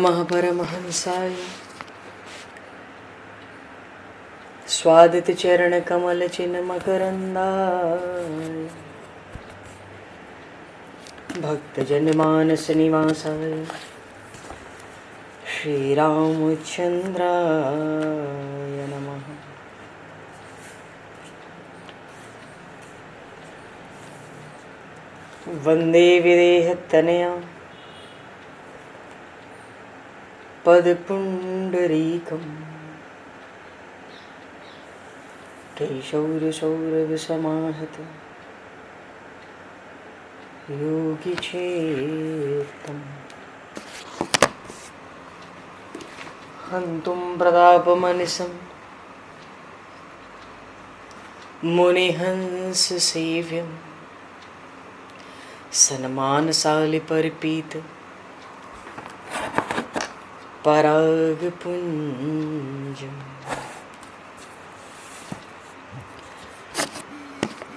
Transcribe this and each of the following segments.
महापरमहंसाय स्वादित चरण कमल चिन्ह मकरंदाय भक्तजन मानस निवासाय श्री रामचंद्राय नमः। वंदे विदेहतनया पदपुंडरीकं केशौरसौरभसमाहत योगिचेतं हन्तुं प्रतापमनिशं मुनिहंससेव्यं सन्मानशालिपरिपीत परागपुञ्जम्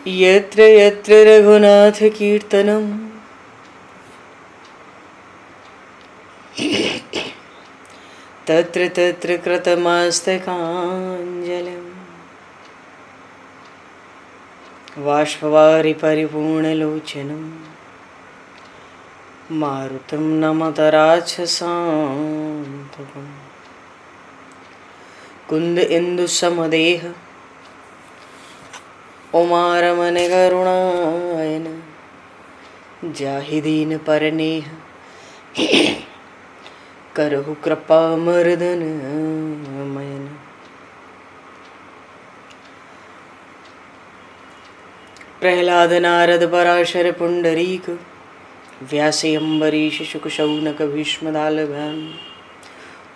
यत्र यत्र रघुनाथकीर्तनं तत्र तत्र कृतमस्तकाञ्जलिं बाष्पवारि परिपूर्णलोचनं मारुतं नमत राक्षसान्तकं कुन्द इंदुसमदेह उमारमण करुणायन जाहि दीन परनेह करहु कृपा मर्दन मयन। प्रहलाद नारद पराशर पुंडरीक व्यासे अम्बरीश शुक शौनक भीष्म दालभ्याम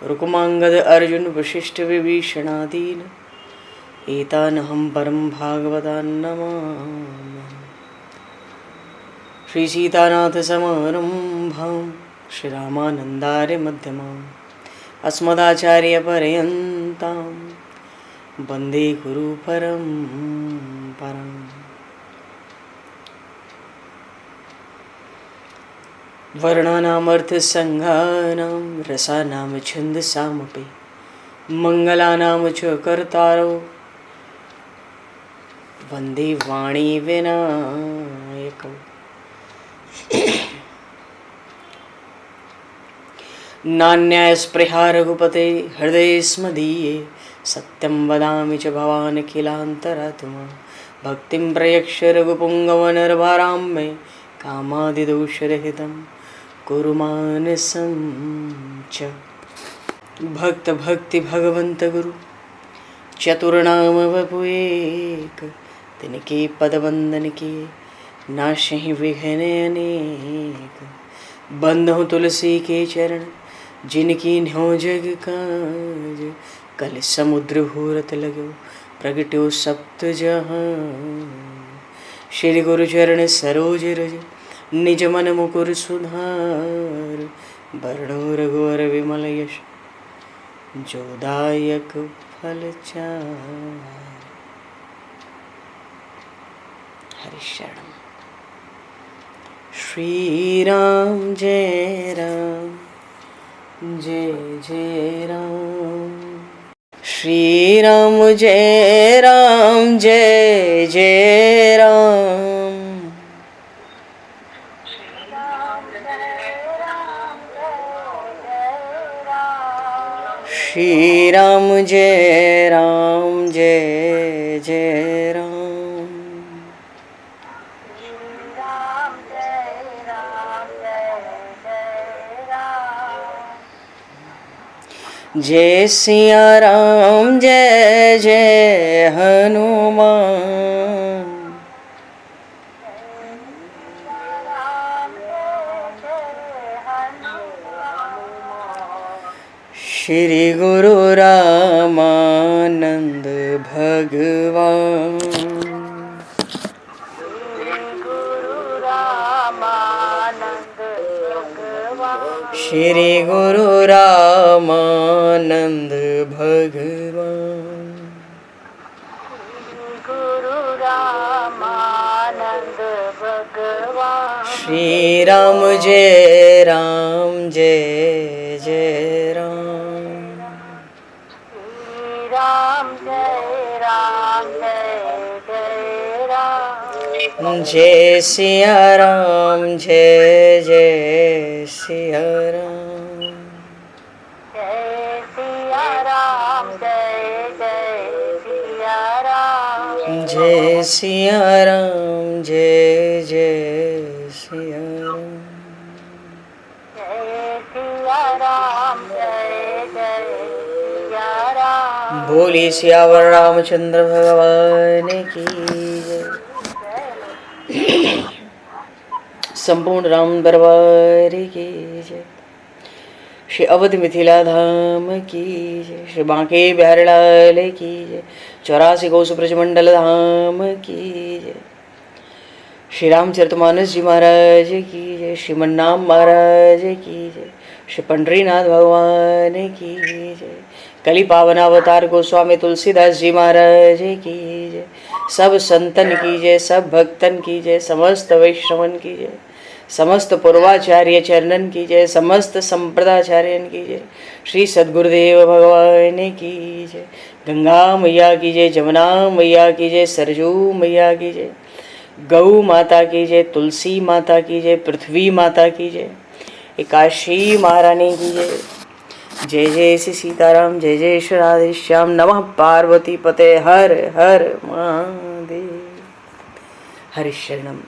रुक्मांगद अर्जुन वशिष्ठ विभीषणादीन एतानहं परम भागवतान् नमामि। श्री सीतानाथ समारंभां श्री रामानन्दार्य मध्यमाम् अस्मदाचार्य पर्यन्तां वन्दे गुरु परम्पराम्। वर्णानामर्थसंज्ञानां रसानां छन्दसामपि मङ्गलानां च कर्तारो वन्दे वाणी विनायकौ। नान्यास्पृहा रघुपते हृदये स्मदीये सत्यं वदामि च भवान् किलान्तरात्मा भक्तिं प्रयक्ष रघुपुङ्गवनर्भारां मे कामादिदोषरहितं कुरु मानसं च। भक्त भक्ति भगवंत गुरु चतुर्नाम वपु एक तिनके पद वंदन के नाशहि विघ्न अनेक। बंधु तुलसी के चरण जिनकी न्यो जग काज कल समुद्र घोरत लगो प्रगट्यो सप्त जहां। श्री गुरु चरण सरोज रज निज मन मुकुर सुधार वर्णो रघुवर विमल यश जोदायक फलचार। हरिशरण श्री राम जय राम जय जय राम श्री राम जय राम जय जय राम श्री राम जय राम जय जय राम जय सिया राम जय जय हनुमान श्री गुरु रामानंद भगवान श्री गुरु रामानंद भगवान गुरु रामानंद श्री राम जय राम जय जय राम। श्री राम जय राम जय जय राम। जय सिया राम जय जय सिया राम। जय सिया राम जय जय सिया राम। जय सिया राम जय जय सिया राम। जय सिया राम जय जय सिया राम। बोली सियावर रामचंद्र भगवान की जय। संपूर्ण राम दरबार की जय। श्री अवध मिथिला धाम की जय। श्री बांके बिहारी लाल की जय। 84 कोस ब्रजमंडल धाम की जय। श्री रामचरितमानस जी महाराज की जय। श्रीमन्नाम महाराज की जय। श्री पंडरीनाथ भगवान की जय। कली पावन अवतार गोस्वामी तुलसीदास जी महाराज की जय। सब संतन की जय, सब भक्तन की जय, समस्त वैष्णवन की जय, समस्त पूर्वाचार्य चरणन की जय, समस्त संप्रदाचार्यन की जय। श्री सद्गुरुदेव भगवान की जय। गंगा मैया की जय, जमुना मैया की जय, सरजू मैया की जय, गौ माता की जय, तुलसी माता की जय, पृथ्वी माता की जय, एकाशी महारानी की जय। जय जय श्री सीताराम, जय जय श्री राधे श्याम। नमः पार्वती पते हर हर महादेव। हरिशरणम।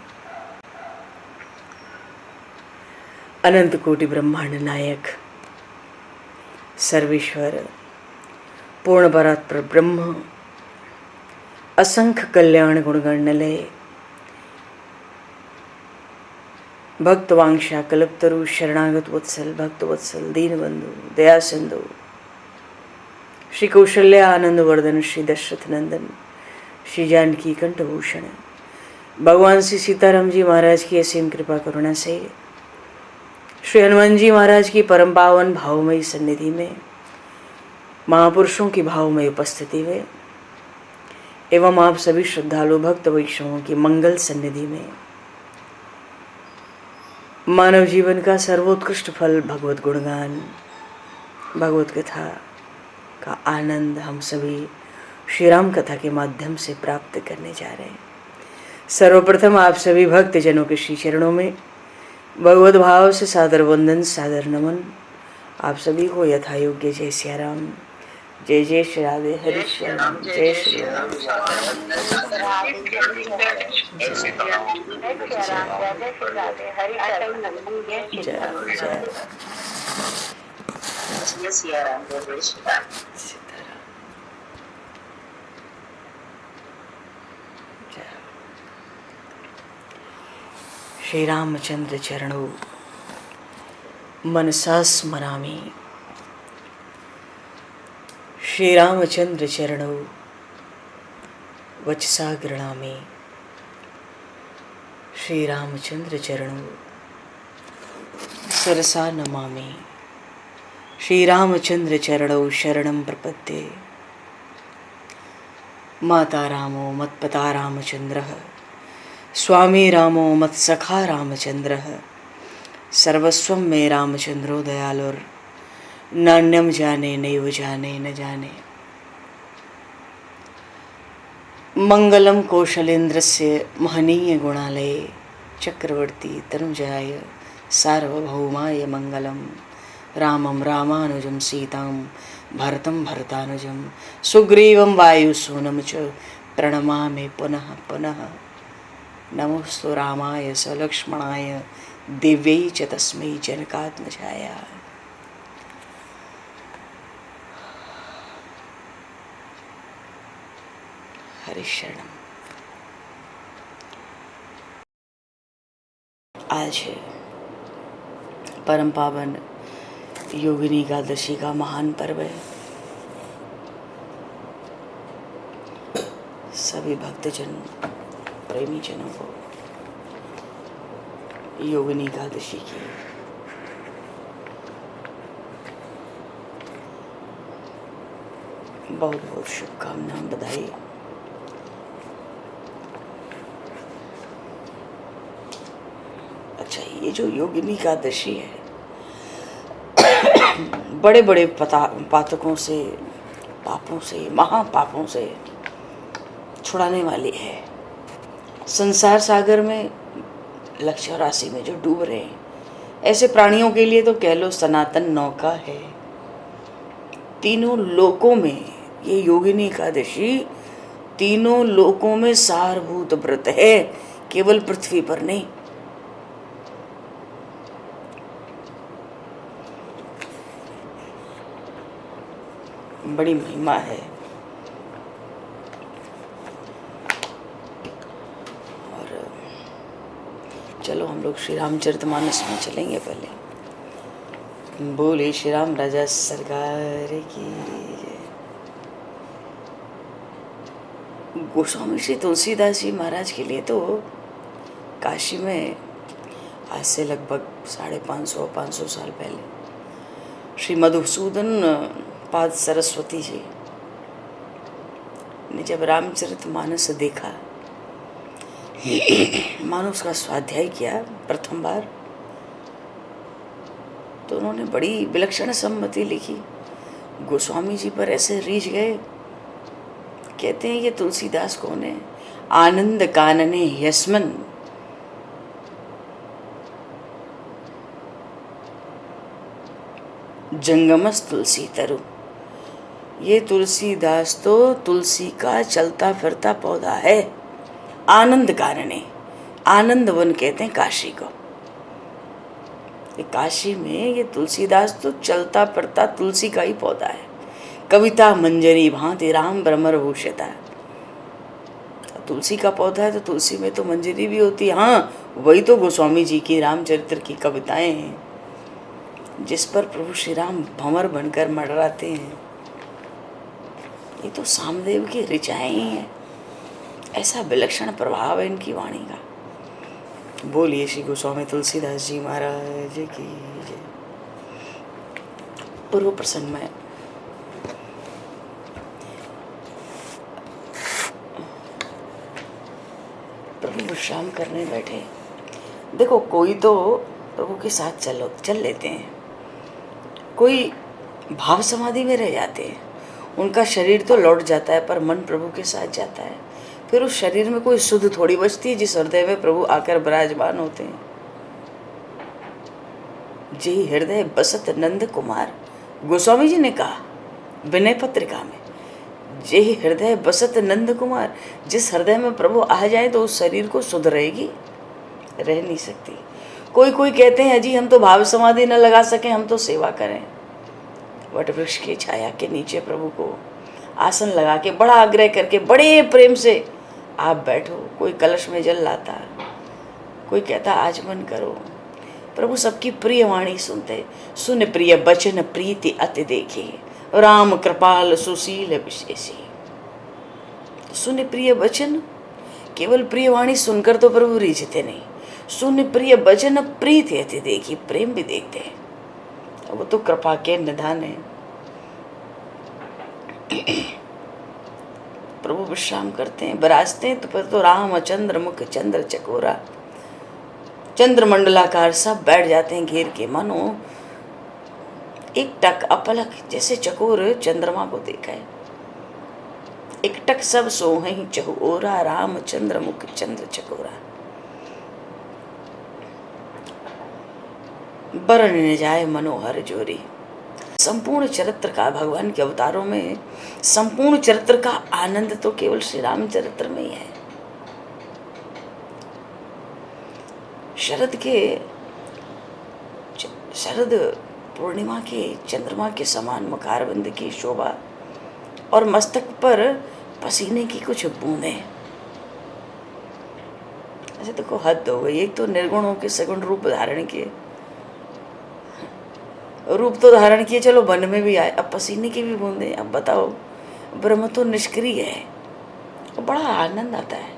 अनंत कोटि ब्रह्मांड नायक सर्वेश्वर पूर्ण परात्पर ब्रह्म असंख्य कल्याण गुणगणलय भक्तवांक्षा कल्पतरु शरणागत वत्सल भक्तवत्सल दीनबंधु दया सिंधु श्री कौशल्या आनंद वर्धन श्री दशरथ नंदन श्री जानकी कंठभूषण भगवान श्री सीताराम जी महाराज की असीम कृपा करुणा से श्री हनुमान जी महाराज की परम पावन भावमयी सन्निधि में महापुरुषों की भावमयी उपस्थिति में एवं आप सभी श्रद्धालु भक्त वैष्णवों की मंगल सन्निधि में मानव जीवन का सर्वोत्कृष्ट फल भगवत गुणगान भगवत कथा का आनंद हम सभी श्री राम कथा के माध्यम से प्राप्त करने जा रहे हैं। सर्वप्रथम आप सभी भक्त जनों के श्री चरणों में भगवत भाव से सादर वंदन सादर नमन। आप सभी को यथा योग्य जय सिया राम, जय जय श्री राधे हरि श्याम, जय श्री राम। श्री रामचंद्र चरणों मनसा स्मरामि। श्री रामचंद्र चरणों वचसा गृणामि। श्री रामचंद्र चरणों सरसा नमामि। श्री रामचंद्र चरणों शरणं प्रपद्ये। माता रामो मत्पता रामचंद्रः, स्वामी रामो मत्सखा रामचंद्रः, सर्वस्वं मे रामचंद्रो दयालुर, नान्यम जाने नैव जाने न जाने। मंगलम कौशलेन्द्रस्य महनीय गुणालये चक्रवर्ती तनुजाय सार्वभौमाय मंगलम। रामं रामानुजं सीतां भरतं भरतानुजं सुग्रीवं वायुसूनं च प्रणमामि पुनः पुनः। नमोस्तु रामाय सलक्ष्मणाय दिव्यै च तस्मै जनकात्मजाय। हरिशरणम। आज परम पावन योगिनी एकादशी का महान पर्व है। सभी भक्तजन प्रेमी जनों को योगिनी एकादशी की बहुत बहुत शुभकामनाएं, बधाई। ये जो योगिनी एकादशी है बड़े बड़े पातकों से, पापों से, महापापों से छुड़ाने वाली है। संसार सागर में लक्ष्य और राशि में जो डूब रहे हैं ऐसे प्राणियों के लिए तो कह लो सनातन नौका है। तीनों लोकों में ये योगिनी एकादशी तीनों लोकों में सारभूत व्रत है, केवल पृथ्वी पर नहीं। बड़ी महिमा है। और चलो हम लोग श्री रामचरितमानस में चलेंगे। पहले बोले श्री राम राजा सरकार की जय। गोस्वामी श्री तुलसीदास जी महाराज के लिए तो काशी में आज से लगभग 550 साल पहले श्री मधुसूदन पाद सरस्वती जी ने जब रामचरितमानस देखा, मानो उसका स्वाध्याय किया प्रथम बार, तो उन्होंने बड़ी विलक्षण सम्मति लिखी। गोस्वामी जी पर ऐसे रीझ गए, कहते हैं ये तुलसीदास कौन है? आनंद कानने यस्मन जंगमस तुलसी तरु। ये तुलसीदास तो तुलसी का चलता फिरता पौधा है। आनंद कानने, आनंद वन कहते हैं काशी को। काशी में ये तुलसीदास तो चलता फिरता तुलसी का ही पौधा है। कविता मंजरी भांति राम भ्रमर भूषिता। तुलसी का पौधा है तो तुलसी में तो मंजरी भी होती है। हाँ, वही तो गोस्वामी जी की रामचरित्र की कविताएं हैं जिस पर प्रभु श्री राम भंवर बनकर मंडराते हैं। ये तो सामदेव की ऋचाएं ही हैं। ऐसा विलक्षण प्रभाव है इनकी वाणी का। बोलिए श्री गोस्वामी तुलसीदास जी महाराज की जय। पूर्व प्रसंग में प्रभु विश्राम करने बैठे। देखो, कोई तो प्रभु के साथ चल लेते हैं, कोई भाव समाधि में रह जाते हैं, उनका शरीर तो लौट जाता है पर मन प्रभु के साथ जाता है। फिर उस शरीर में कोई शुद्ध थोड़ी बचती है जिस हृदय में प्रभु आकर विराजमान होते हैं। जी हृदय बसत नंद कुमार, गोस्वामी जी ने कहा विनय पत्रिका में, जे हृदय बसत नंद कुमार। जिस हृदय में प्रभु आ जाए तो उस शरीर को शुद्ध रहेगी, रह नहीं सकती। कोई कोई कहते हैं अजी हम तो भाव समाधि न लगा सकें, हम तो सेवा करें। वट वृक्ष की छाया के नीचे प्रभु को आसन लगा के बड़ा आग्रह करके बड़े प्रेम से आप बैठो। कोई कलश में जल लाता, कोई कहता आचमन करो। प्रभु सबकी प्रिय वाणी सुनते। सुन प्रिय बचन प्रीति अति देखे, राम कृपाल सुशील विशेषी। सुन प्रिय वचन, केवल प्रिय वाणी सुनकर तो प्रभु रीझते नहीं। सुन प्रिय वचन प्रीति अति देखी, प्रेम भी देखते हैं। वो तो कृपा के निधान है। प्रभु विश्राम करते हैं, विराजते हैं, तो फिर तो राम चंद्र मुख चंद्र चकोरा, चंद्रमंडलाकार सब बैठ जाते हैं घेर के। मानो एक टक अपलक जैसे चकोर चंद्रमा को देखा है। एक टक सब सोहं चहुओरा, राम चंद्र मुख चंद्र चकोरा। बरन न जाए मनोहर जोरी। संपूर्ण चरित्र का, भगवान के अवतारों में संपूर्ण चरित्र का आनंद तो केवल श्री राम चरित्र में ही है। शरद पूर्णिमा के चंद्रमा के समान मुखारबिंद की शोभा और मस्तक पर पसीने की कुछ बूंदें। ऐसे देखो हद हो गई। एक तो निर्गुण होकर सगुण रूप धारण किए, रूप तो धारण किए, चलो वन में भी आए, अब पसीने की भी बूंदें। अब बताओ, ब्रह्म तो निष्क्रिय है, बड़ा आनंद आता है।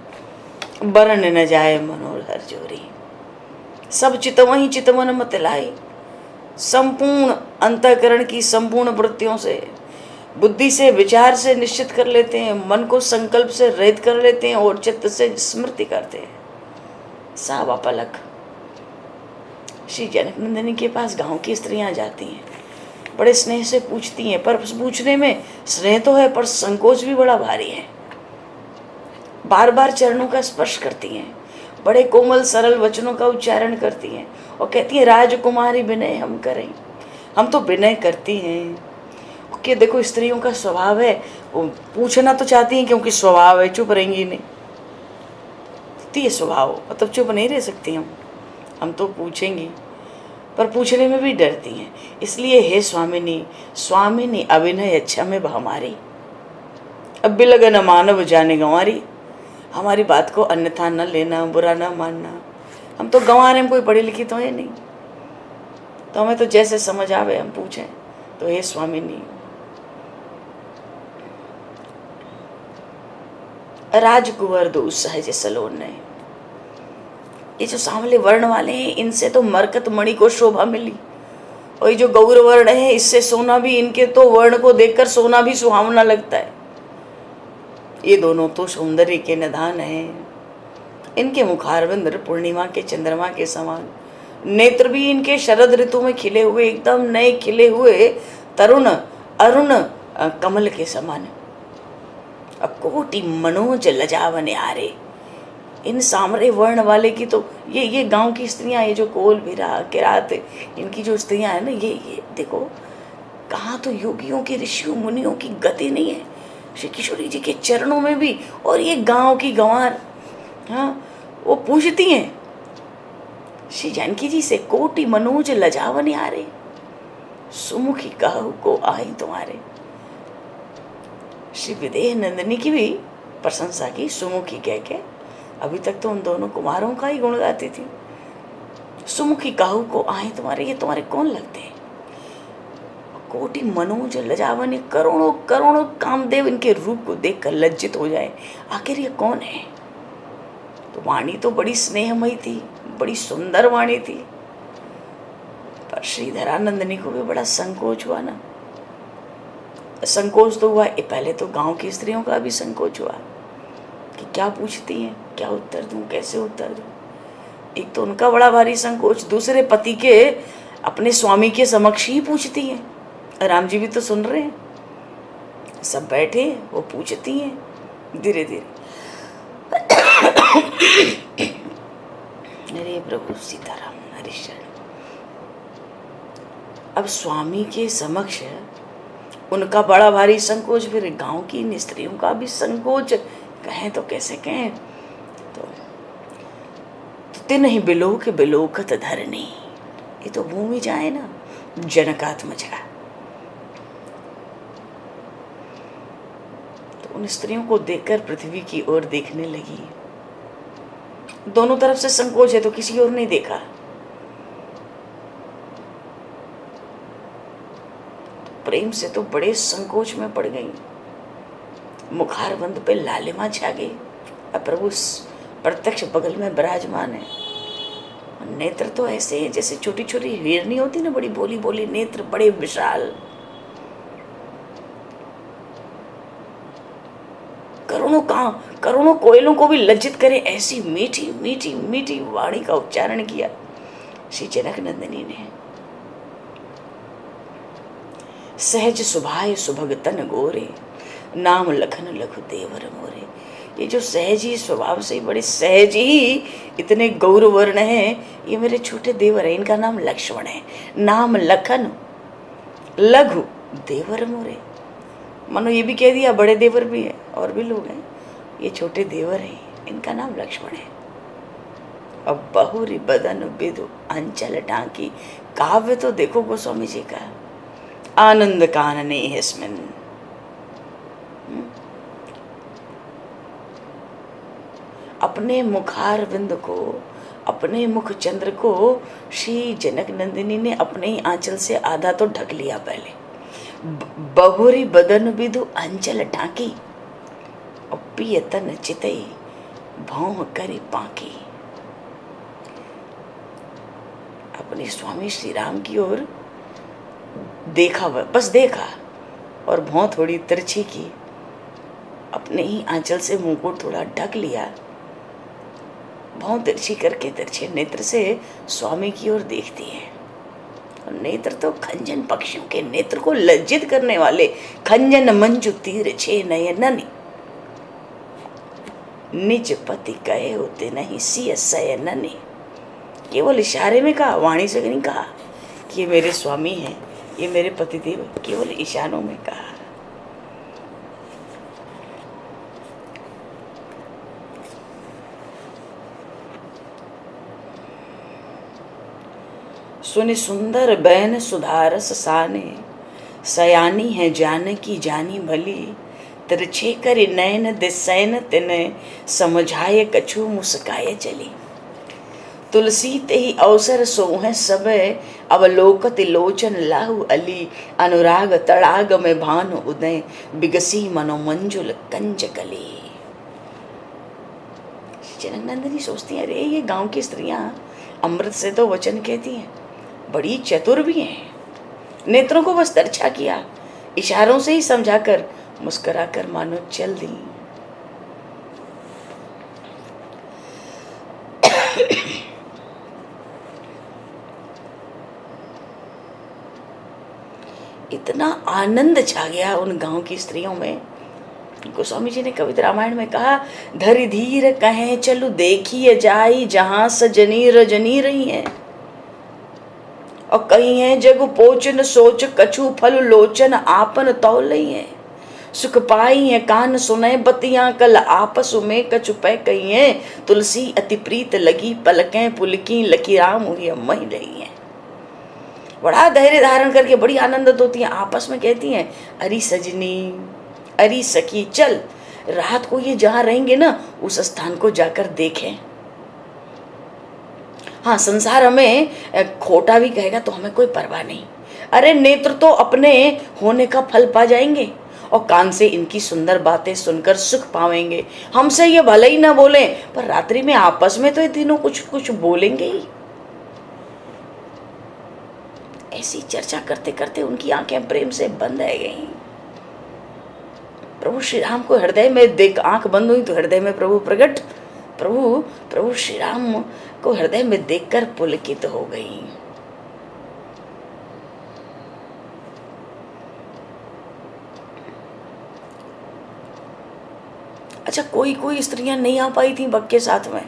बरन न जाए मनोहर जोरी, सब चितवहीं चितवन मत लाई। संपूर्ण अंतःकरण की संपूर्ण वृत्तियों से, बुद्धि से, विचार से निश्चित कर लेते हैं, मन को संकल्प से रहित कर लेते हैं और चित्त से स्मृति करते हैं। सब अपलक श्री जनक नंदिनी के पास गांव की स्त्रियां जाती हैं, बड़े स्नेह से पूछती हैं, पर पूछने में स्नेह तो है पर संकोच भी बड़ा भारी है। बार बार चरणों का स्पर्श करती हैं, बड़े कोमल सरल वचनों का उच्चारण करती हैं और कहती हैं राजकुमारी विनय हम करें। हम तो विनय करती हैं क्योंकि देखो स्त्रियों का स्वभाव है, वो पूछना तो चाहती हैं क्योंकि स्वभाव है, चुप रहेंगी नहीं, तो ये स्वभाव मतलब चुप नहीं रह सकती हम तो पूछेंगी, पर पूछने में भी डरती हैं। इसलिए हे स्वामिनी स्वामिनी अभिनय अच्छा में हमारी, अब भी लगन मानव जाने गंवारी। हमारी बात को अन्यथा न लेना, बुरा न मानना। हम तो गंवार हैं, कोई पढ़ी लिखी तो है नहीं, तो हमें तो जैसे समझ आवे हम पूछें। तो हे स्वामिनी राजकुंवर दो सहज सलोन, ये जो सांवले वर्ण वाले हैं इनसे तो मरकत मणि को शोभा मिली, और ये जो गौर वर्ण है इससे सोना भी, इनके तो वर्ण को देखकर सोना भी सुहावना लगता है। ये दोनों तो सौंदर्य के निधान हैं। इनके मुखारविंद पूर्णिमा के चंद्रमा के समान, नेत्र भी इनके शरद ऋतु में खिले हुए एकदम नए खिले हुए तरुण अरुण कमल के समान। कोटि मनोज लजावने आरे, इन सामरे वर्ण वाले की तो ये गांव की स्त्रियां, ये जो कोल भिरा किरात इनकी जो स्त्रियां है ना, ये देखो कहाँ तो योगियों के ऋषियों मुनियों की गति नहीं है श्री किशोरी जी के चरणों में भी। और ये गांव की गंवार, हाँ, वो पूछती हैं श्री जानकी जी से कोटि मनोज लजावन यारे, सुमुखी कहु को आई तुम्हारे। श्री विदेह नंदिनी की भी प्रशंसा की सुमुखी कह के। अभी तक तो उन दोनों कुमारों का ही गुण गाती थी। सुमुखी काहू को आए तुम्हारे, ये तुम्हारे कौन लगते हैं? कोटि मनोज लजावन, करोड़ों करोड़ों कामदेव इनके रूप को देखकर लज्जित हो जाए, आखिर ये कौन है? तो वाणी तो बड़ी स्नेहमयी थी, बड़ी सुंदर वाणी थी, पर श्रीधरानंदिनी को भी बड़ा संकोच हुआ ना। संकोच तो हुआ, पहले तो गांव की स्त्रियों का भी संकोच हुआ कि क्या पूछती हैं, क्या उत्तर दूं, कैसे उत्तर दूं। एक तो उनका बड़ा भारी संकोच, दूसरे पति के अपने स्वामी के समक्ष ही पूछती हैं। राम जी भी तो सुन रहे हैं, सब बैठे, वो पूछती हैं धीरे धीरे। अरे प्रभु सीताराम हरिशरण। अब स्वामी के समक्ष उनका बड़ा भारी संकोच, फिर गांव की इन स्त्रियों का भी संकोच, कहें तो कैसे कहें। तो तिन ही बिलोक बिलोकत धरनी, ये तो भूमि जाए ना, जनकात्मजा। तो उन स्त्रियों को देखकर पृथ्वी की ओर देखने लगी। दोनों तरफ से संकोच है तो किसी और नहीं देखा। तो प्रेम से तो बड़े संकोच में पड़ गई। मुखारबंद पे लालिमा छा गई। अब प्रभु प्रत्यक्ष बगल में विराजमान है। नेत्र तो ऐसे हैं जैसे छोटी छोटी हिरनी होती ना, बड़ी बोली बोली नेत्र, बड़े विशाल। करोड़ों कोयलों को भी लज्जित करे ऐसी मीठी मीठी मीठी वाणी का उच्चारण किया श्री जनक नंदिनी ने। सहज सुभाय सुभग तन गोरे, नाम लखन लघु देवर मोरे। ये जो सहज ही स्वभाव से बड़े सहज ही इतने गौर वर्ण हैं, ये मेरे छोटे देवर हैं, इनका नाम लक्ष्मण है। नाम लखन लघु देवर मोरे, मानो ये भी कह दिया बड़े देवर भी हैं और भी लोग हैं, ये छोटे देवर हैं, इनका नाम लक्ष्मण है। अब बहुरी बदन बिदु अंचल टांकी, काव्य तो देखो गोस्वामी जी का, आनंद कानने हिस्मिन। अपने मुखारविंद को, अपने मुख चंद्र को श्री जनक नंदिनी ने अपने ही आंचल से आधा तो ढक लिया पहले। बहुरी बदन बिदु अंचल ढाकी, पियतन चितई भौं करी पाकी। अपने स्वामी श्री राम की ओर देखा, बस देखा, और भौं थोड़ी तिरछी की, अपने ही आंचल से मुंह को थोड़ा ढक लिया भौं तिरछी करके तिरछे नेत्र से स्वामी की ओर देखती है। और नेत्र तो खंजन पक्षियों के नेत्र को लज्जित करने वाले, खंजन मंजू तीर छे नयननि, निज पति कहे होते नहीं सिय सयननि। केवल इशारे में कहा, वाणी से नहीं कहा कि ये मेरे स्वामी हैं, ये मेरे पतिदेव, केवल इशारों में कहा। सुनि सुंदर बैन सुधारस साने, सयानी है जानकी जानी भली, तिरछे कर नयन दिसैन तिने, समझाए कछु मुस्काए चली। तुलसी ते ही अवसर सोह सबे, अवलोकत लोचन लाहु अली, अनुराग तड़ाग में भानु उदय, बिगसी मनो मंजुल कंज कली। जनकनंदिनी सोचती है, अरे ये गांव की स्त्रियां अमृत से तो वचन कहती हैं, बड़ी चतुर भी हैं। नेत्रों को बस तिरछा किया, इशारों से ही समझाकर मुस्कुराकर मानो चल दी। इतना आनंद छा गया उन गांव की स्त्रियों में। गोस्वामी जी ने कविता रामायण में कहा, धरि धीर कहें चलु देखिए जाई, जहां सजनी रजनी रही है। और कहीं है जग पोचन सोच, कछु फल लोचन आपन तौलई है। सुख पाई है कान सुने बतियां, कल आपस में कछु पै कही है। तुलसी अति प्रीत लगी, पलकें पुलकी, लकी राम हुई मही रही है। बड़ा धैर्य धारण करके बड़ी आनंदित होती हैं, आपस में कहती हैं, अरे सजनी, अरे सखी, चल रात को ये जहां रहेंगे ना, उस स्थान को जाकर देखें। हाँ, संसार हमें खोटा भी कहेगा तो हमें कोई परवाह नहीं। अरे नेत्र तो अपने होने का फल पा जाएंगे, और कान से इनकी सुंदर बातें सुनकर सुख पावेंगे। हमसे ये भले ही ना बोले, पर रात्रि में आपस में तो ये तीनों कुछ कुछ बोलेंगे ही। ऐसी चर्चा करते करते उनकी आंखें प्रेम से बंद रह गईं। प्रभु श्री राम को हृदय में देख, आंख बंद हुई तो हृदय में प्रभु प्रकट। प्रभु श्री राम को हृदय में देखकर पुलकित हो गई। अच्छा, कोई कोई स्त्रियां नहीं आ पाई थी बग के साथ में,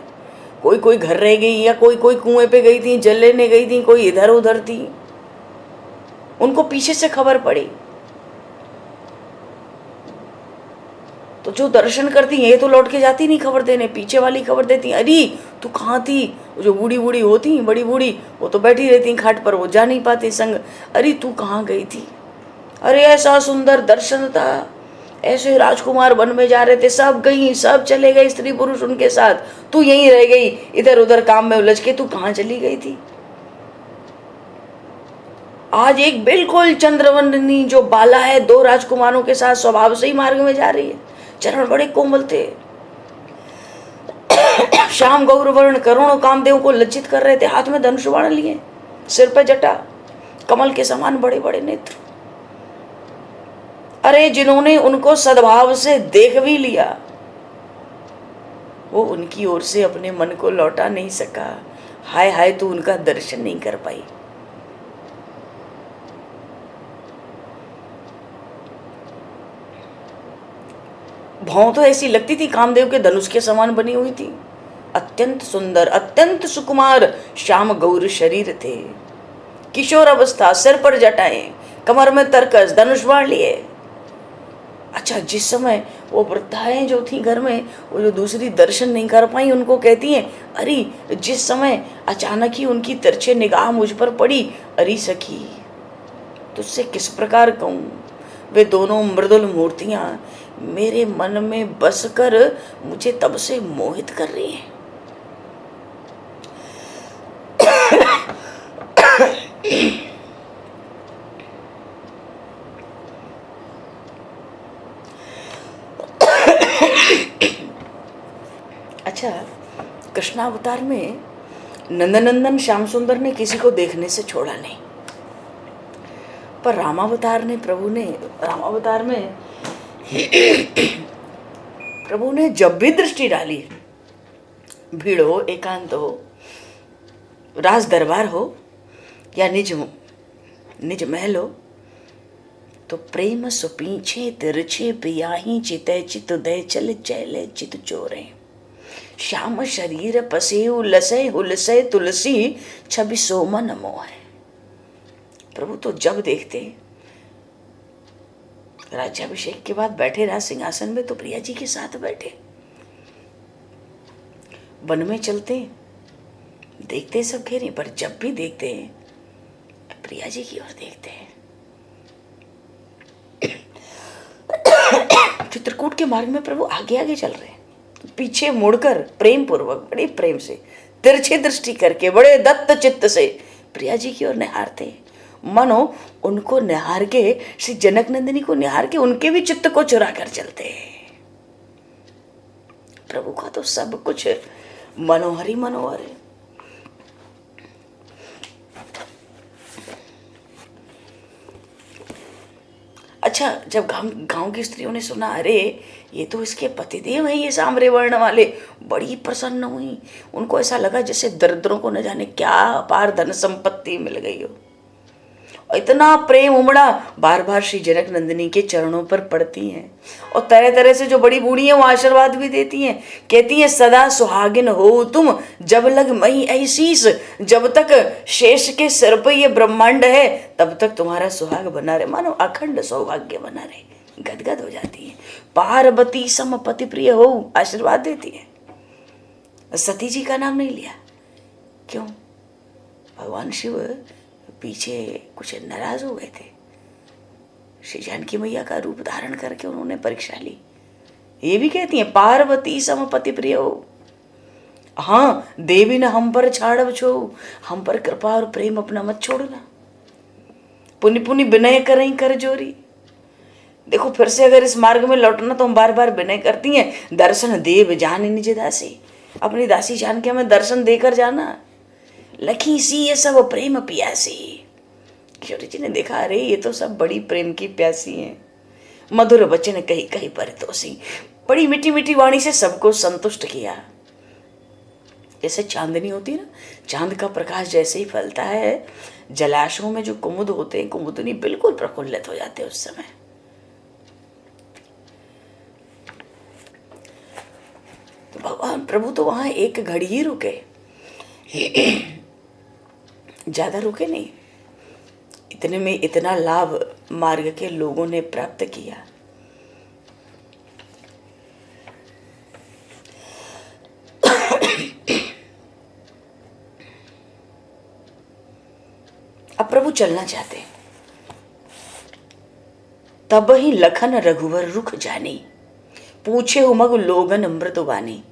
कोई कोई घर रह गई, या कोई कोई कुएं पे गई थी, जल लेने गई थी, कोई इधर उधर थी। उनको पीछे से खबर पड़ी तो जो दर्शन करती ये तो लौट के जाती नहीं खबर देने, पीछे वाली खबर देती, अरे तू कहाँ थी। जो बूढ़ी बूढ़ी होती, बड़ी बूढ़ी, वो तो बैठी रहती खाट पर, वो जा नहीं पाती संग। अरे तू कहाँ गई थी, अरे ऐसा सुंदर दर्शन था, ऐसे राजकुमार वन में जा रहे थे, सब गई, सब चले गए स्त्री पुरुष उनके साथ, तू यहीं रह गई इधर उधर काम में उलझ के, तू कहाँ चली गई थी। आज एक बिल्कुल चंद्रवंदनी जो बाला है, दो राजकुमारों के साथ स्वभाव से ही मार्ग में जा रही है। चरण बड़े कोमल थे, श्याम गौर वर्ण, करोड़ों कामदेव को लज्जित कर रहे थे, हाथ में धनुष बाण लिए, सिर पे जटा, कमल के समान बड़े बड़े नेत्र। अरे जिन्होंने उनको सद्भाव से देख भी लिया, वो उनकी ओर से अपने मन को लौटा नहीं सका। हाय हाय, तू उनका दर्शन नहीं कर पाई। भौं तो ऐसी लगती थी कामदेव के धनुष के समान बनी हुई थी। अत्यंत सुंदर, अत्यंत सुकुमार श्याम गौर शरीर थे। किशोर अवस्था, सिर पर जटाएं, कमर में तरकस, धनुष बाण लिए। अच्छा, जिस समय वो वृद्धाएं जो थी घर में, वो जो दूसरी दर्शन नहीं कर पाई, उनको कहती हैं, अरे जिस समय अचानक ही उनकी तिरछे निगाह मुझ पर पड़ी, अरे सखी तुझसे किस प्रकार कहूँ, वे दोनों मृदुल मूर्तियां मेरे मन में बसकर मुझे तब से मोहित कर रही हैं। अच्छा, कृष्णावतार में नंदनंदन श्याम सुंदर ने किसी को देखने से छोड़ा नहीं, पर रामावतार में प्रभु ने जब भी दृष्टि डाली भीड़ हो, एकांत हो, राज दरबार हो या निज महल हो, तो प्रेम सुपीछे तिरछे पियाही चितै चित उदय चल चैले चित चोरे। श्याम शरीर पसेउ लसै हुलसै तुलसी छवि सोमन मोह। प्रभु तो जब देखते, राज्याभिषेक के बाद बैठे राज सिंहासन में तो प्रिया जी के साथ बैठे, वन में चलते देखते सब घेरे, पर जब भी देखते हैं प्रिया जी की ओर देखते हैं। चित्रकूट के मार्ग में प्रभु आगे आगे चल रहे हैं, पीछे मुड़कर प्रेम पूर्वक, बड़े प्रेम से, तिरछी दृष्टि करके, बड़े दत्त चित्त से प्रिया जी की ओर निहारते हैं। मनो उनको निहार के, श्री जनक नंदिनी को निहार के उनके भी चित्त को चुरा कर चलते हैं। प्रभु का तो सब कुछ मनोहर ही मनोहर है। अच्छा, जब गांव की स्त्रियों ने सुना, अरे ये तो इसके पतिदेव हैं, ये सांवरे वर्ण वाले, बड़ी प्रसन्न हुई। उनको ऐसा लगा जैसे दरिद्रों को न जाने क्या अपार धन संपत्ति मिल गई हो। इतना प्रेम उमड़ा, बार बार श्री जनक नंदिनी के चरणों पर पड़ती हैं, और तरह तरह से जो बड़ी बूढ़ी हैं वो आशीर्वाद भी देती हैं। कहती हैं, सदा सुहागिन हो तुम जब लग मही ऐसीस। जब तक शेष के सिर पर ये ब्रह्मांड है तब तक तुम्हारा सुहाग बना रहे, मानो अखंड सौभाग्य बना रहे। गदगद हो जाती है। पार्वती सम पति प्रिय हो, आशीर्वाद देती है। सती जी का नाम नहीं लिया, क्यों? भगवान शिव पीछे कुछ नाराज हो गए थे। श्री जानकी मैया का रूप धारण करके उन्होंने परीक्षा ली। ये भी कहती हैं, पार्वती सम पति प्रिय हो। हाँ, देवी न हम पर छाड़व छो, हम पर कृपा और प्रेम अपना मत छोड़ना। पुनि पुनि विनय करें कर जोरी। देखो, फिर से अगर इस मार्ग में लौटना तो हम बार बार विनय करती हैं, दर्शन देव जान निज दासी। अपनी दासी जान के हमें दर्शन देकर जाना। लखी सी ये सब प्रेम प्यासी। किशोरी जी ने देखा, अरे ये तो सब बड़ी प्रेम की प्यासी हैं। मधुर वचन कही कही परितोषी, बड़ी मीठी मीठी वाणी से सबको संतुष्ट किया। जैसे चांदनी होती है ना, चांद का प्रकाश जैसे ही फैलता है, जलाशयों में जो कुमुद होते हैं, कुमुदनी बिल्कुल प्रफुल्लित हो जाते हैं उस समय। तो भगवान प्रभु तो वहां एक घड़ी ही रुके, ज्यादा रुके नहीं। इतने में इतना लाभ मार्ग के लोगों ने प्राप्त किया। अब प्रभु चलना चाहते, तब ही लखन रघुवर रुख जानी, पूछे उमग लोगन अमृतवानी।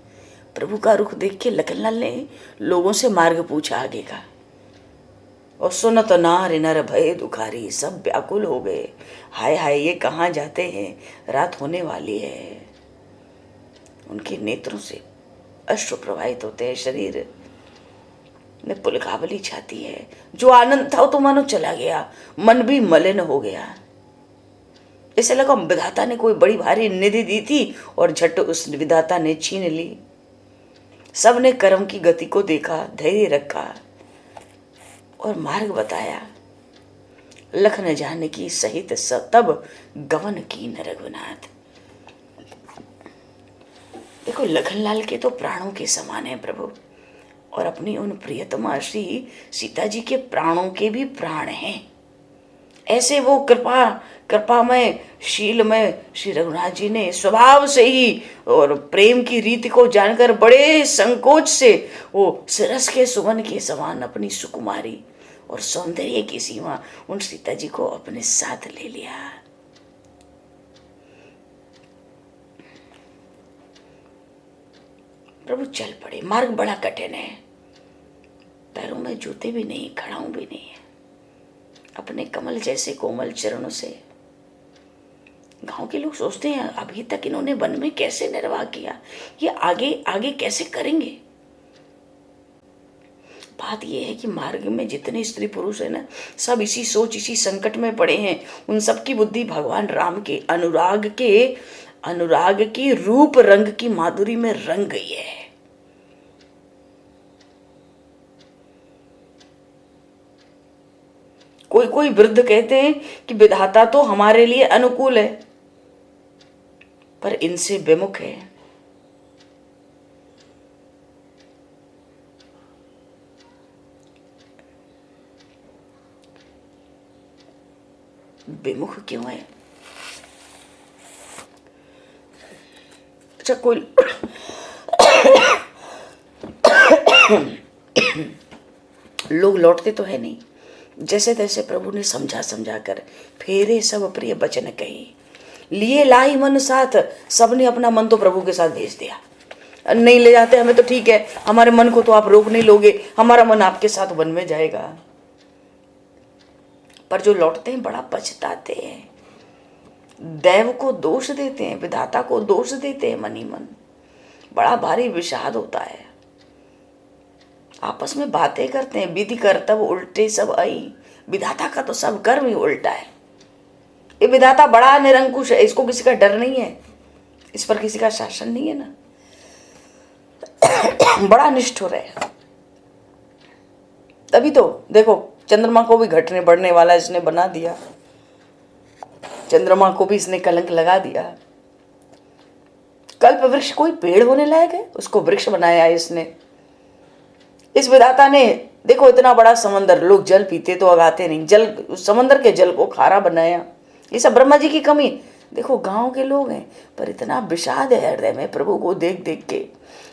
प्रभु का रुख देख के लखनलाल ने लोगों से मार्ग पूछा आगे का, और सुनत नार नर भय दुखारी। सब व्याकुल हो गए, हाय हाय ये कहाँ जाते हैं, रात होने वाली है। उनके नेत्रों से अश्रु प्रवाहित होते हैं, शरीर में पुलकावली छाती है। जो आनंद था वो तो मानो चला गया, मन भी मलिन हो गया। ऐसा लगा विधाता ने कोई बड़ी भारी निधि दी थी और झट उस विधाता ने छीन ली। सबने कर्म की गति को देखा, धैर्य रखा और मार्ग बताया। लखन जानकी सहित तब गवन की न रघुनाथ। देखो, लखनलाल के तो प्राणों के समान है प्रभु, और अपनी उन प्रियतमा श्री सीता जी के प्राणों के भी प्राण हैं। ऐसे वो कृपामय शीलमय श्री रघुनाथ जी ने स्वभाव से ही और प्रेम की रीति को जानकर बड़े संकोच से वो सिरस के सुमन के समान अपनी सुकुमारी और सौंदर्य की सीमा उन सीता जी को अपने साथ ले लिया। प्रभु चल पड़े। मार्ग बड़ा कठिन है, पैरों में जूते भी नहीं, खड़ाऊ भी नहीं है। अपने कमल जैसे कोमल चरणों से गांव के लोग सोचते हैं, अभी तक इन्होंने वन में कैसे निर्वाह किया, ये आगे आगे कैसे करेंगे। बात यह है कि मार्ग में जितने स्त्री पुरुष है ना, सब इसी सोच, इसी संकट में पड़े हैं। उन सब की बुद्धि भगवान राम के अनुराग की रूप रंग की माधुरी में रंग गई है। कोई कोई वृद्ध कहते हैं कि विधाता तो हमारे लिए अनुकूल है पर इनसे विमुख है। विमुख क्यों है? अच्छा, कोई लोग लौटते तो है नहीं, जैसे तैसे प्रभु ने समझा समझा कर फेरे सब प्रिय वचन कही, लिए लाई मन साथ, सबने अपना मन तो प्रभु के साथ भेज दिया। नहीं ले जाते हमें तो ठीक है, हमारे मन को तो आप रोक नहीं लोगे, हमारा मन आपके साथ वन में जाएगा। पर जो लौटते हैं बड़ा पछताते हैं, दैव को दोष देते हैं, विधाता को दोष देते हैं, मन ही मन बड़ा भारी विषाद होता है। आपस में बातें करते हैं, विधि कर्तव्य उल्टे सब आई, विधाता का तो सब कर्म ही उल्टा है। ये विधाता बड़ा निरंकुश है, इसको किसी का डर नहीं है, इस पर किसी का शासन नहीं है ना, बड़ा निष्ठुर है। तभी तो देखो चंद्रमा को भी घटने बढ़ने वाला इसने बना दिया, चंद्रमा को भी इसने कलंक लगा दिया। कल्प वृक्ष कोई पेड़ होने लायक है, उसको वृक्ष बनाया है इसने। इस विधाता ने देखो इतना बड़ा समंदर, लोग जल पीते तो अगाते नहीं, जल उस समंदर के जल को खारा बनाया। ये सब ब्रह्मा जी की कमी। देखो गांव के लोग हैं पर इतना विषाद है हृदय में प्रभु को देख देख के,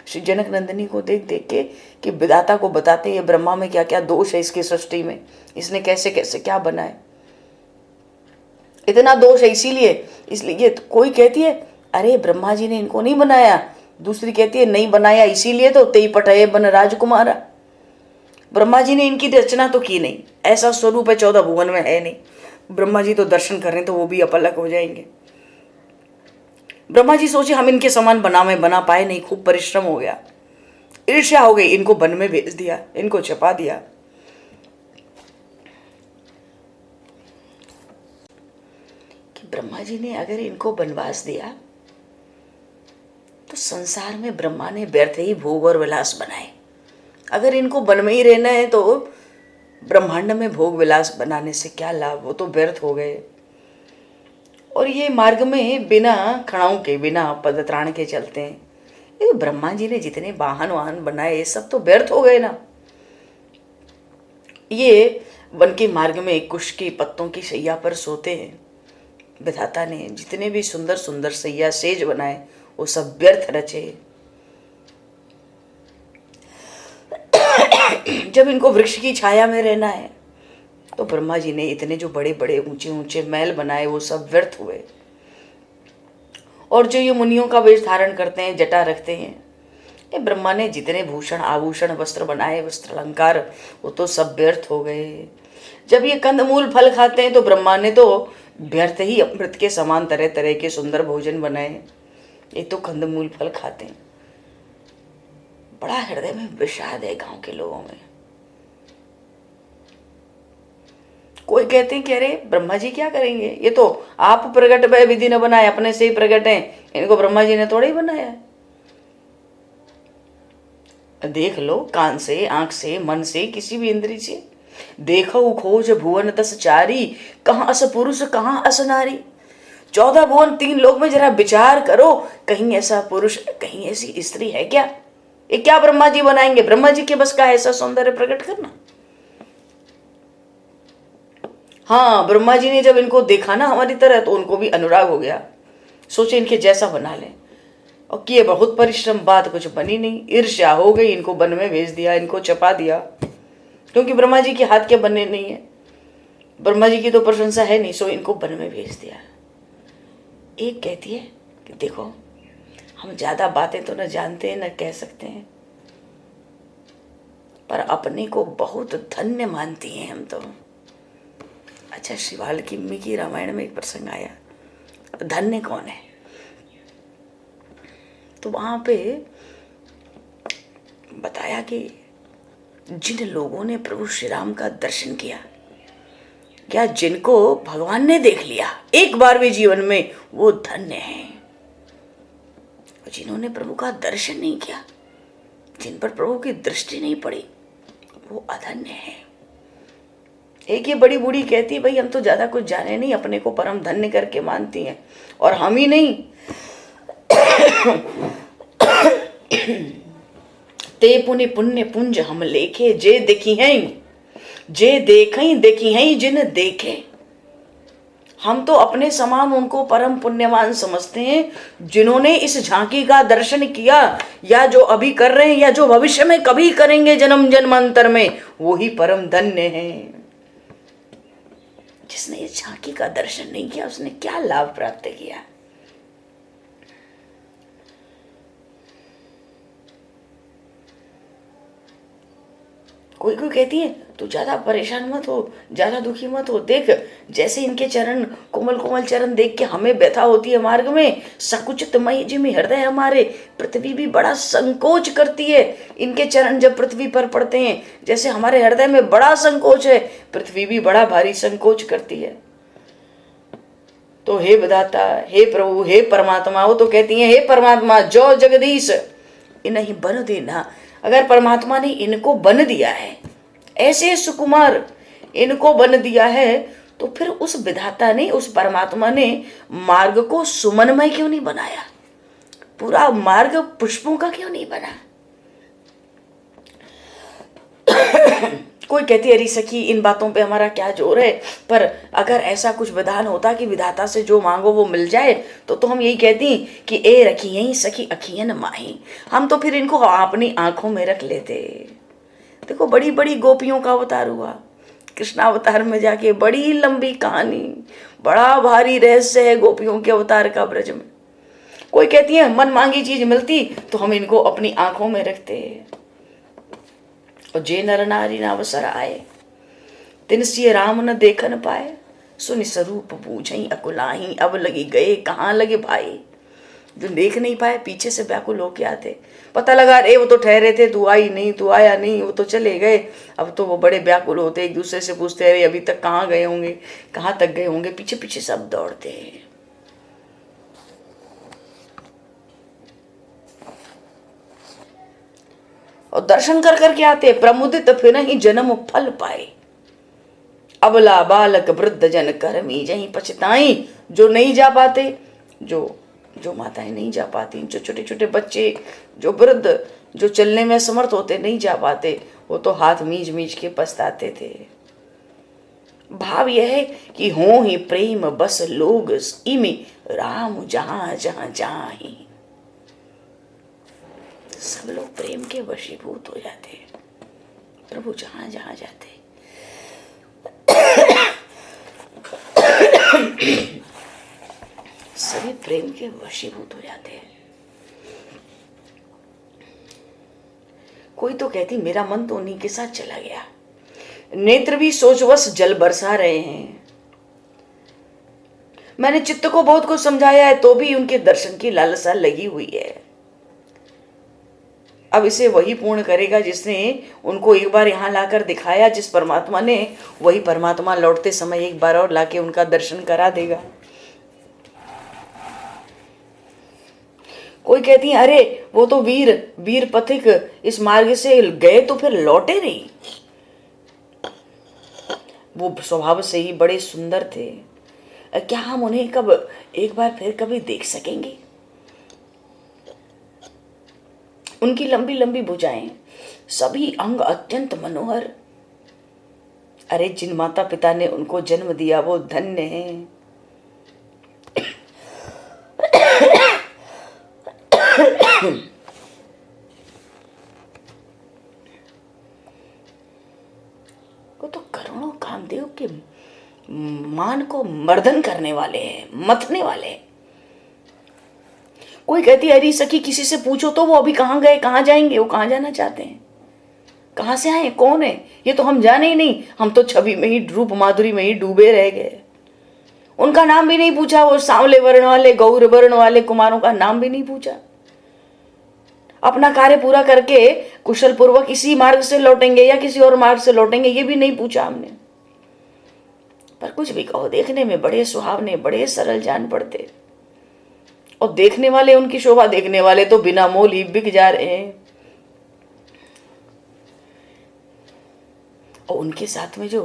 श्री जनक नंदिनी को देख देख के कि विधाता को बताते हैं ब्रह्मा में क्या क्या दोष है, इसकी सृष्टि में इसने कैसे कैसे क्या बनाए। इतना दोष है इसलिए कोई कहती है अरे ब्रह्मा जी ने इनको नहीं बनाया, दूसरी कहती है नहीं बनाया इसीलिए तो तेई पटाए बन राजकुमारा। ब्रह्मा जी ने इनकी रचना तो की नहीं, ऐसा स्वरूप है 14 भुवन में है नहीं। ब्रह्मा जी तो दर्शन करें तो वो भी अपलक हो जाएंगे। ब्रह्मा जी सोचे हम इनके समान बना पाए नहीं, खूब परिश्रम हो गया, ईर्ष्या हो गई, इनको वन में भेज दिया, इनको छिपा दिया। कि ब्रह्मा जी ने अगर इनको वनवास दिया तो संसार में ब्रह्मा ने व्यर्थ ही भोग और विलास बनाए। अगर इनको वन में ही रहना है तो ब्रह्मांड में भोग विलास बनाने से क्या लाभ, वो तो व्यर्थ हो गए। और ये मार्ग में बिना खड़ाओं के बिना पदत्राण के चलते हैं। ये ब्रह्मा जी ने जितने वाहन बनाए सब तो व्यर्थ हो गए ना। ये वन के मार्ग में कुश की पत्तों की शैया पर सोते हैं। विधाता ने जितने भी सुंदर सुंदर शैया सेज बनाए वो सब व्यर्थ रचे। जब इनको वृक्ष की छाया में रहना है तो ब्रह्मा जी ने इतने जो बड़े बड़े ऊंचे ऊंचे महल बनाए वो सब व्यर्थ हुए। और जो ये मुनियों का वेश धारण करते हैं, जटा रखते हैं, ये ब्रह्मा ने जितने भूषण आभूषण वस्त्र बनाए, वस्त्र अलंकार, वो तो सब व्यर्थ हो गए। जब ये कंदमूल फल खाते हैं तो ब्रह्मा ने तो व्यर्थ ही अमृत के समान तरह तरह के सुंदर भोजन बनाए। ये तो कंदमूल फल खाते हैं। बड़ा हृदय में विषाद है गांव के लोगों में। कोई कहते हैं कि अरे ब्रह्मा जी क्या करेंगे, ये तो आप प्रगट भय विधि न बनाए, अपने से ही प्रगट हैं, इनको ब्रह्मा जी ने थोड़ा ही बनाया है। देख लो, कान से, आंख से, मन से, किसी भी इंद्रिय से देखो खोज भुवन 10 चारी, कहां अस पुरुष कहां अस नारी। 14 भुवन 3 लोक में जरा विचार करो, कहीं ऐसा पुरुष कहीं ऐसी स्त्री है क्या? ये क्या ब्रह्मा जी बनाएंगे? ब्रह्मा जी के बस का ऐसा सौंदर्य प्रकट करना? हाँ, ब्रह्मा जी ने जब इनको देखा ना हमारी तरह तो उनको भी अनुराग हो गया, सोचे इनके जैसा बना लें। और किए बहुत परिश्रम, बात कुछ बनी नहीं, ईर्ष्या हो गई, इनको वन में भेज दिया, इनको छपा दिया, क्योंकि ब्रह्मा जी के हाथ के बनने नहीं है, ब्रह्मा जी की तो प्रशंसा है नहीं, सो इनको वन में भेज दिया। एक कहती है कि देखो हम ज्यादा बातें तो न जानते हैं न कह सकते हैं, पर अपने को बहुत धन्य मानती हैं हम तो। अच्छा, श्री वाल्मीकि की रामायण में एक प्रसंग आया, अब धन्य कौन है? तो वहां पे बताया कि जिन लोगों ने प्रभु श्री राम का दर्शन किया, क्या जिनको भगवान ने देख लिया एक बार भी जीवन में, वो धन्य हैं। और जिन्होंने प्रभु का दर्शन नहीं किया, जिन पर प्रभु की दृष्टि नहीं पड़ी, वो अधन्य है। एक ये बड़ी बूढ़ी कहती है, भाई हम तो ज्यादा कुछ जाने नहीं, अपने को परम धन्य करके मानती हैं, और हम ही नहीं ते पुण्य पुण्य पुंज हम लेखे, जे देखी हैं, जे देखें देखी हैं जिन देखे। हम तो अपने समान उनको परम पुण्यवान समझते हैं जिन्होंने इस झांकी का दर्शन किया, या जो अभी कर रहे हैं, या जो भविष्य में कभी करेंगे जन्म जन्मांतर में, वो ही परम धन्य हैं। जिसने इस झांकी का दर्शन नहीं किया उसने क्या लाभ प्राप्त किया? कोई कोई कहती है तू ज्यादा परेशान मत हो, ज्यादा दुखी मत हो, देख जैसे इनके चरण, कोमल कोमल चरण देख के हमें व्यथा होती है मार्ग में, सकुचित मई जिमी हृदय हमारे, पृथ्वी भी बड़ा संकोच करती है इनके चरण जब पृथ्वी पर पड़ते हैं। जैसे हमारे हृदय में बड़ा संकोच है, पृथ्वी भी बड़ा भारी संकोच करती है। तो हे विधाता, हे प्रभु, हे परमात्मा, वो तो कहती है हे परमात्मा जो जगदीश इन्हें बन देना। अगर परमात्मा ने इनको बन दिया है, ऐसे सुकुमार इनको बन दिया है, तो फिर उस विधाता ने, उस परमात्मा ने मार्ग को सुमनमय क्यों नहीं बनाया? पूरा मार्ग पुष्पों का क्यों नहीं बना? कोई कहती है अरे सखी इन बातों पे हमारा क्या जोर है, पर अगर ऐसा कुछ विधान होता कि विधाता से जो मांगो वो मिल जाए, तो हम यही कहती कि ए रखी यही सखी अखियन माही, हम तो फिर इनको अपनी आंखों में रख लेते। देखो बड़ी बड़ी गोपियों का अवतार हुआ, कृष्णावतार में जाके बड़ी लंबी कहानी, बड़ा भारी रहस्य है गोपियों के अवतार का ब्रज में। कोई कहती है मन मांगी चीज मिलती तो हम इनको अपनी आंखों में रखते, और जे नर नारी ना अवसर आए तिन सिय राम न देखन पाए, सुनि स्वरूप बूझई अकुलाही, अब लगी गए कहाँ लगे भाई। जो देख नहीं पाए पीछे से व्याकुल होके आते, पता लगा अरे वो तो ठहरे थे, तू आई नहीं, तू आया नहीं, वो तो चले गए। अब तो वो बड़े व्याकुल होते, एक दूसरे से पूछते अरे अभी तक कहाँ गए होंगे, कहाँ तक गए होंगे, पीछे पीछे सब दौड़ते हैं। और दर्शन कर करके आते, प्रमुदित फिर ही जन्म फल पाए, अबला बालक वृद्ध जन कर्मी जहीं पछताई। जो नहीं जा पाते, जो माताएं नहीं जा पाती, जो छोटे छोटे बच्चे, जो वृद्ध, जो चलने में समर्थ होते नहीं जा पाते, वो तो हाथ मीज मीज के पछताते थे। भाव यह है कि हो ही प्रेम बस लोग इमे राम जहां जहां जाहि। सब लोग प्रेम के वशीभूत हो जाते हैं, प्रभु जहां जहां जाते। सभी प्रेम के वशीभूत हो जाते हैं। कोई तो कहती मेरा मन तो उन्हीं के साथ चला गया, नेत्र भी सोचवश जल बरसा रहे हैं। मैंने चित्त को बहुत कुछ समझाया है तो भी उनके दर्शन की लालसा लगी हुई है। अब इसे वही पूर्ण करेगा जिसने उनको एक बार यहाँ लाकर दिखाया, जिस परमात्मा ने, वही परमात्मा लौटते समय एक बार और लाके उनका दर्शन करा देगा। कोई कहती है अरे वो तो वीर पथिक इस मार्ग से गए तो फिर लौटे नहीं, वो स्वभाव से ही बड़े सुंदर थे, क्या हम उन्हें कब एक बार फिर कभी देख सकेंगे? उनकी लंबी लंबी भुजाएं, सभी अंग अत्यंत मनोहर। अरे जिन माता पिता ने उनको जन्म दिया वो धन्य हैं। वो तो करोड़ों कामदेव के मान को मर्दन करने वाले हैं, मथने वाले। कोई कहती है अरे सखी किसी से पूछो तो वो अभी कहाँ गए, कहाँ जाएंगे, वो कहाँ जाना चाहते हैं, कहाँ से आए, कौन है, ये तो हम जाने ही नहीं। हम तो छवि में ही, रूप माधुरी में ही डूबे रह गए। उनका नाम भी नहीं पूछा, वो सांवले वर्ण वाले, गौर वर्ण वाले कुमारों का नाम भी नहीं पूछा। अपना कार्य पूरा करके कुशल पूर्वक इसी मार्ग से लौटेंगे या किसी और मार्ग से लौटेंगे, ये भी नहीं पूछा हमने। पर कुछ भी कहो, देखने में बड़े सुहावने, बड़े सरल जान पड़ते, और देखने वाले, उनकी शोभा देखने वाले तो बिना मोल ही बिक जा रहे हैं। और उनके साथ में जो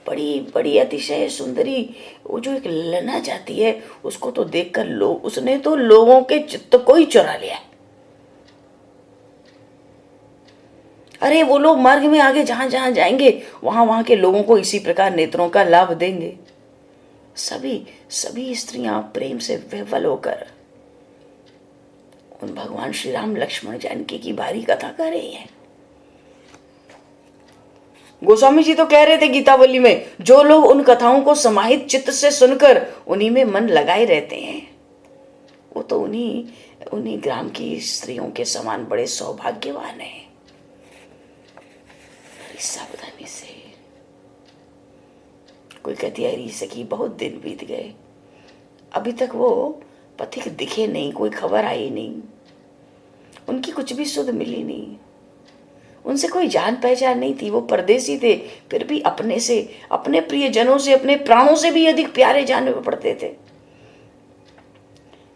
बड़ी बड़ी अतिशय सुंदरी वो जो एक ललना जाती है, उसको तो देखकर लोग, उसने तो लोगों के चित्त को ही चुरा लिया। अरे वो लोग मार्ग में आगे जहां जहां जाएंगे वहां वहां के लोगों को इसी प्रकार नेत्रों का लाभ देंगे। सभी सभी स्त्रियां प्रेम से विह्वल होकर उन भगवान श्री राम लक्ष्मण जानकी की भारी कथा कर रही हैं। गोस्वामी जी तो कह रहे थे गीतावली में, जो लोग उन कथाओं को समाहित चित्त से सुनकर उन्हीं में मन लगाए रहते हैं, वो तो उन्हीं ग्राम की स्त्रियों के समान बड़े सौभाग्यवान हैं। सावधानी से। कोई कहती है सखी बहुत दिन बीत गए, अभी तक वो पथिक दिखे नहीं, कोई खबर आई नहीं, उनकी कुछ भी सुध मिली नहीं, उनसे कोई जान पहचान नहीं थी, वो परदेसी थे, फिर भी अपने से, अपने प्रियजनों से, अपने प्राणों से भी अधिक प्यारे जानने पड़ते थे।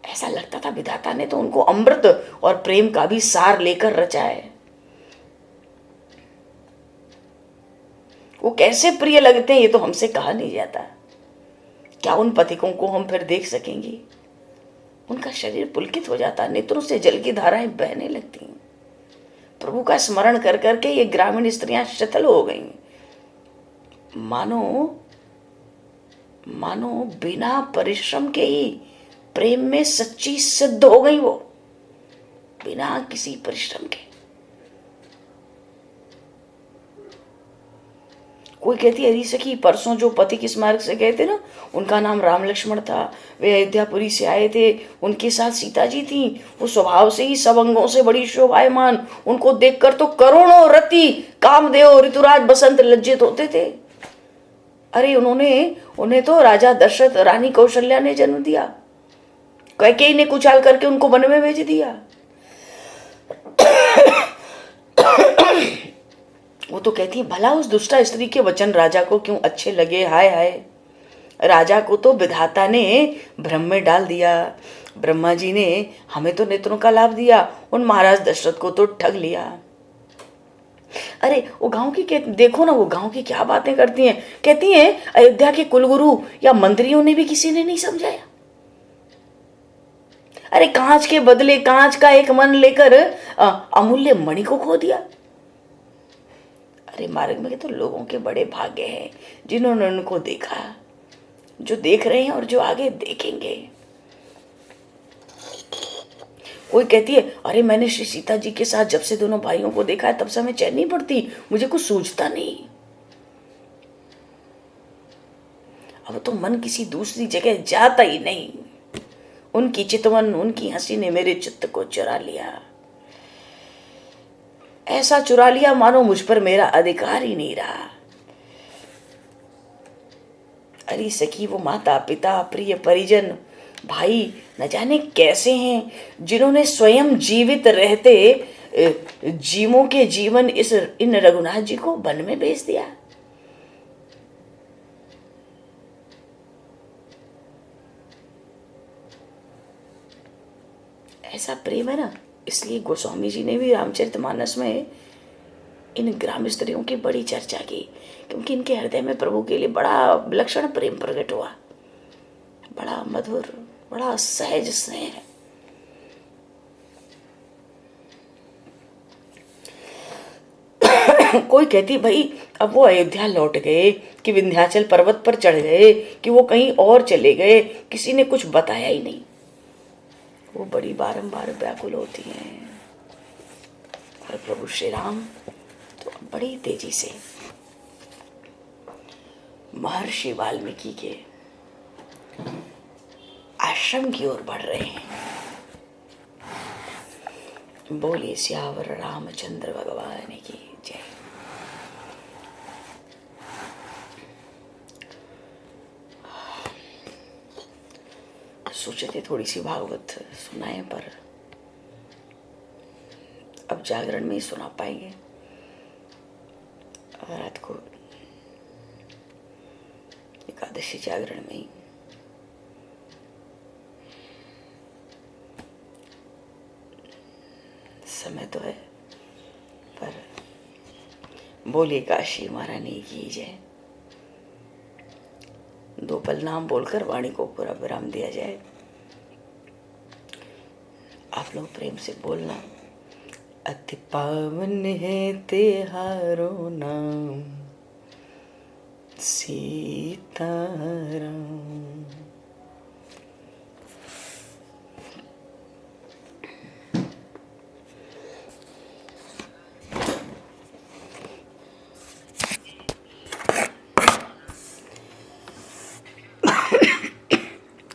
ऐसा लगता था विधाता ने तो उनको अमृत और प्रेम का भी सार लेकर रचा है। वो कैसे प्रिय लगते हैं ये तो हमसे कहा नहीं जाता। क्या उन पथिकों को हम फिर देख सकेंगे? उनका शरीर पुलकित हो जाता, नेत्रों से जल की धाराएं बहने लगती। प्रभु का स्मरण कर करके ये ग्रामीण स्त्रियां शिथिल हो गई, मानो बिना परिश्रम के ही प्रेम में सच्ची सिद्ध हो गई, वो बिना किसी परिश्रम के। कोई कहती है सखी परसों जो पति किस मार्ग से गए थे ना, उनका नाम राम लक्ष्मण था, वे अयोध्यापुरी से आए थे, उनके साथ सीता जी थी, वो स्वभाव से ही सब अंगों से बड़ी शोभायमान, उनको देखकर तो करोड़ों रति कामदेव ऋतुराज बसंत लज्जित होते थे। अरे उन्हें तो राजा दशरथ रानी कौशल्या ने जन्म दिया, कैकेयी ने कुचाल करके उनको वन में भेज दिया। वो तो कहती है भला उस दुष्टा स्त्री के वचन राजा को क्यों अच्छे लगे, हाय हाय, राजा को तो विधाता ने भ्रम में डाल दिया, ब्रह्मा जी ने हमें तो नेत्रों का लाभ दिया, उन महाराज दशरथ को तो ठग लिया। अरे वो गांव की देखो ना, वो गांव की क्या बातें करती हैं, कहती हैं अयोध्या के कुलगुरु या मंत्रियों ने भी किसी ने नहीं समझाया। अरे कांच के बदले कांच का एक मन लेकर अमूल्य मणि को खो दिया। अरे मार्ग में तो लोगों के बड़े भाग्य हैं जिन्होंने उनको देखा, जो देख रहे हैं और जो आगे देखेंगे। कोई कहती है अरे मैंने श्री सीता जी के साथ जब से दोनों भाइयों को देखा है तब से हमें चैन नहीं पड़ती, मुझे कुछ सूझता नहीं। अब तो मन किसी दूसरी जगह जाता ही नहीं, उनकी चितवन, उनकी हंसी ने मेरे चित्त को चुरा लिया, ऐसा चुरा लिया मानो मुझ पर मेरा अधिकार ही नहीं रहा। अरे सखी वो माता पिता प्रिय परिजन भाई न जाने कैसे हैं, जिन्होंने स्वयं जीवित रहते जीवों के जीवन इन रघुनाथ जी को वन में भेज दिया। ऐसा प्रेम है ना, इसलिए गोस्वामी जी ने भी रामचरितमानस में इन ग्राम स्त्रियों की बड़ी चर्चा की, क्योंकि इनके हृदय में प्रभु के लिए बड़ा विलक्षण प्रेम प्रकट हुआ, बड़ा मधुर, बड़ा सहज स्नेह। कोई कहती भाई अब वो अयोध्या लौट गए कि विंध्याचल पर्वत पर चढ़ गए कि वो कहीं और चले गए, किसी ने कुछ बताया ही नहीं। वो बड़ी बारंबार व्याकुल होती हैं, और प्रभु श्री राम तो बड़ी तेजी से महर्षि वाल्मीकि के आश्रम की ओर बढ़ रहे हैं। बोलिए सियावर रामचंद्र भगवान की जय। सोचे थे थोड़ी सी भागवत सुनाएं, पर अब जागरण में ही सुना पाएंगे, रात को एकादशी जागरण में ही। समय तो है, पर बोलिए काशी महारानी की जय। पल नाम बोलकर वाणी को पूरा विराम दिया जाए। आप लोग प्रेम से बोलना, अति पावन है तेहारो नाम सीताराम।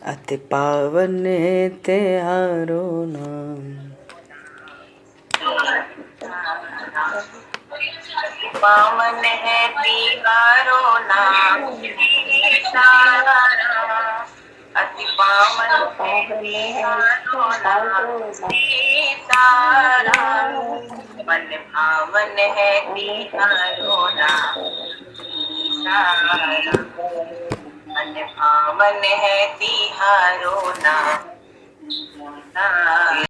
अति पावन है तेहारो नाम, पावन है तिहारो नाम सीताराम। अति पावन है तिहारो नाम सीताराम। मन भावन है तिहारो नाम सीताराम। मन भावन है तिहारो नाम।